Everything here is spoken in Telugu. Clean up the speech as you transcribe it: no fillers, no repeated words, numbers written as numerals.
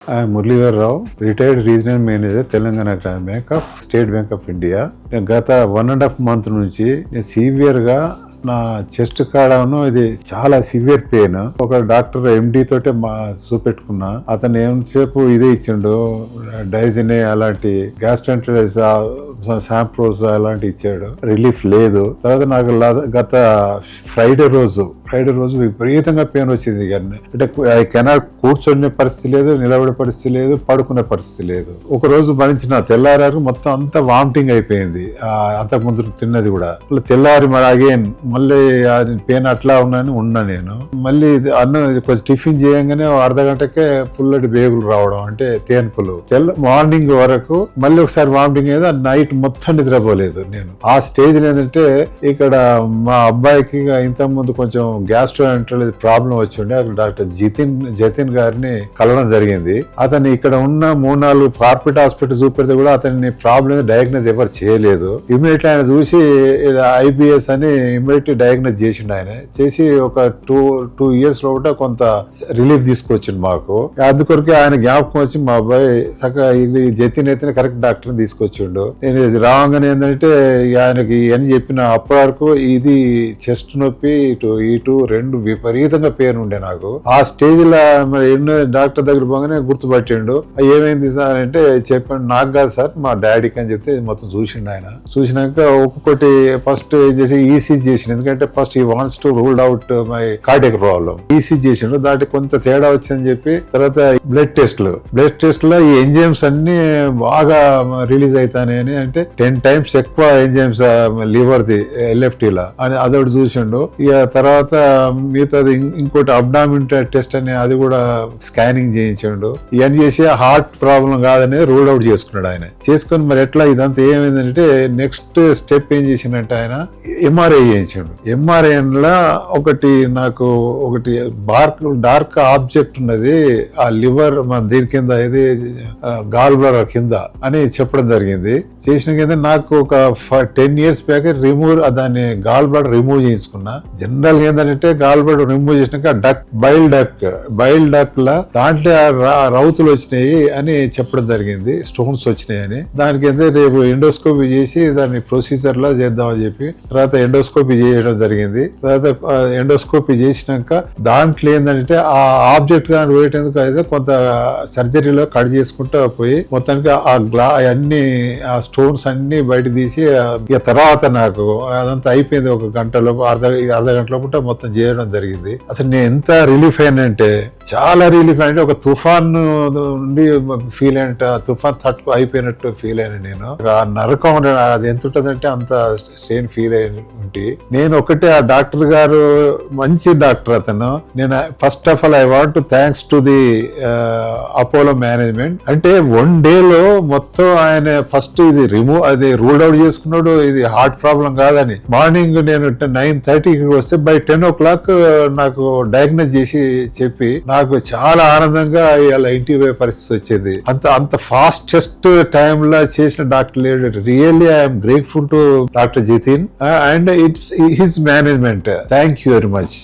Muralidhar Rao, retired regional manager, Telangana గ్రామీణ bank of state bank of India. నేను గత 1.5 months నుంచి నేను సివియర్గా నా చెస్ట్ కాడను ఇది చాలా సివియర్ పెయిన్. ఒక డాక్టర్ ఎండి తోటే చూపెట్టుకున్నా. అతను ఎంతసేపు ఇదే ఇచ్చిండు, డైజినే అలాంటి గ్యాస్ట్రెంటరైటిస్ శాంప్రోజ్ అలాంటి ఇచ్చాడు. రిలీఫ్ లేదు. తర్వాత నాకు గత ఫ్రైడే రోజు విపరీతంగా పెయిన్ వచ్చింది. అంటే ఐ కెనాట్ కూర్చొనే పరిస్థితి లేదు, నిలబడే పరిస్థితి లేదు, పడుకునే పరిస్థితి లేదు. ఒక రోజు భరించిన తెల్లారారు మొత్తం అంతా వామిటింగ్ అయిపోయింది. అంతకుముందు తిన్నది కూడా. తెల్లారి మరి అగైన్ మళ్ళీ పెయిన్ అట్లా ఉన్నా నేను. మళ్ళీ అన్నం కొంచెం టిఫిన్ చేయంగానే 1/2 గంటకే పుల్లటి బేగులు రావడం, అంటే తేన్పులు. మార్నింగ్ వరకు మళ్ళీ ఒకసారి వామిటింగ్ అయ్యేది. నైట్ మొత్తం నిద్రపోలేదు నేను. ఆ స్టేజ్ ఏంటంటే ఇక్కడ మా అబ్బాయికి ఇంతకు ముందు కొంచెం గ్యాస్ట్రోఎంటరాలజీ ప్రాబ్లం వచ్చి ఉండే. అక్కడ డాక్టర్ జతిన్ గారిని కలవడం జరిగింది. అతను ఇక్కడ ఉన్న 3-4 కార్పొరేట్ హాస్పిటల్ చూపెడితే కూడా అతని ప్రాబ్లం డయాగ్నోస్ ఎవరు చేయలేదు. ఇమీడియట్ ఆయన చూసి IBS అని ఇమీడియట్ డయాగ్నోస్ చేసిండు. ఆయన చేసి ఒక 2 years లోపల కొంత రిలీఫ్ తీసుకొచ్చింది మాకు. అందుకొరకే ఆయన జ్ఞాపకం వచ్చి మా అబ్బాయి చక్కగా జతిన్ అయితే కరెక్ట్ డాక్టర్ తీసుకొచ్చిండు. నేను రాగానే ఏంటంటే ఆయనకి అని చెప్పిన అప్పటి వరకు ఇది చెస్ట్ నొప్పి ఇటు 2 విపరీతంగా పెయిన్ ఉండే నాకు. ఆ స్టేజ్ లో మరి ఎన్నో డాక్టర్ దగ్గర పోగానే గుర్తుపట్టిండు. ఏమైంది సార్ అంటే చెప్పండి, నాకు కాదు సార్ మా డాడీకి అని చెప్తే మొత్తం చూసిండు. ఆయన చూసినాక ఒక్కొక్కటి ఫస్ట్ చేసి ECG చేసిండు. ఎందుకంటే ఫస్ట్ ఈ wants to ruled out my cardiac problem. ECG చేసిండు. దాంట్లో కొంత తేడా వచ్చిందని చెప్పి తర్వాత బ్లడ్ టెస్ట్ లో ఈ ఎంజైమ్స్ అన్ని బాగా రిలీజ్ అవుతాయని, అంటే 10 times ఎక్కువ ఎంజైమ్స్ లివర్ ది LFT లా అని అదొకటి చూసిండు. ఇక తర్వాత మిగతాది ఇంకోటి అబ్డామిన్ టెస్ట్ అని అది కూడా స్కానింగ్ చేయించండు. ఇవన్నీ చేసి హార్ట్ ప్రాబ్లం కాదనేది రూల్ అవుట్ చేసుకున్నాడు. ఆయన చేసుకుని మరి ఎట్లా ఇదంతా ఏమైందంటే నెక్స్ట్ స్టెప్ ఏం చేసిందంటే ఆయన MRI చేయించాడు. MRI లో నాకు ఒకటి డార్క్ ఆబ్జెక్ట్ ఉన్నది ఆ లివర్ మన దీని కింద, ఇది గాల్ బ్లాడర్ కింద అని చెప్పడం జరిగింది. చేసిన కింద నాకు ఒక 10 years బ్యాక్ దాన్ని గాల్ బ్లాడర్ రిమూవ్ చేయించుకున్నా. జనరల్ ఏంటంటే గాల్ బ్లాడర్ రిమూవ్ చేసినాక బైల్ డక్ లా దాంట్లో రౌతులు వచ్చినాయి అని చెప్పడం జరిగింది, స్టోన్స్ వచ్చినాయి అని. దానికి రేపు ఎండోస్కోపీ చేసి దాన్ని ప్రొసీజర్ లా చేద్దామని చెప్పి తర్వాత ఎండోస్కోపీ చేయడం జరిగింది. తర్వాత ఎండోస్కోపీ చేసినాక దాంట్లో ఏంటంటే ఆ ఆబ్జెక్ట్ కానీ వేయటందుకు అయితే కొంత సర్జరీలో కట్ చేసుకుంటూ పోయి మొత్తానికి అన్ని ఆ స్టోన్స్ అన్ని బయట తీసి ఇక తర్వాత నాకు అదంతా అయిపోయింది. ఒక గంటలో అర్ధ గంటలో మొత్తం చేయడం జరిగింది. అసలు నేను ఎంత రిలీఫ్ అయినంటే చాలా రిలీఫ్ అంటే ఒక తుఫాన్ నుండి ఫీల్ అయినట్టు, తుఫాన్ తట్టుకు అయిపోయినట్టు ఫీల్ అయినా నేను. ఆ నరకం అది ఎంత ఉంటుందంటే అంత స్ట్రెయిన్ ఫీల్ అయిన ఉంటే నేను ఒకటే ఆ డాక్టర్ గారు మంచి డాక్టర్ అతను. నేను first of all I want to thanks to the Apollo management. అంటే 1 day లో మొత్తం ఆయన ఫస్ట్ ఇది అది రూల్డ్ అవుట్ చేసుకున్నాడు, ఇది హార్ట్ ప్రాబ్లం కాదని. మార్నింగ్ నేను 9:30కి వస్తే బై 10 o'clock నాకు డయాగ్నోస్ చేసి చెప్పి నాకు చాలా ఆనందంగా ఇలా ఇంటికి పోయే పరిస్థితి వచ్చింది. అంత ఫాస్టెస్ట్ టైమ్ లో చేసిన డాక్టర్ లేడు. Really I'm grateful to doctor Jatin and it's his management. Thank you very much.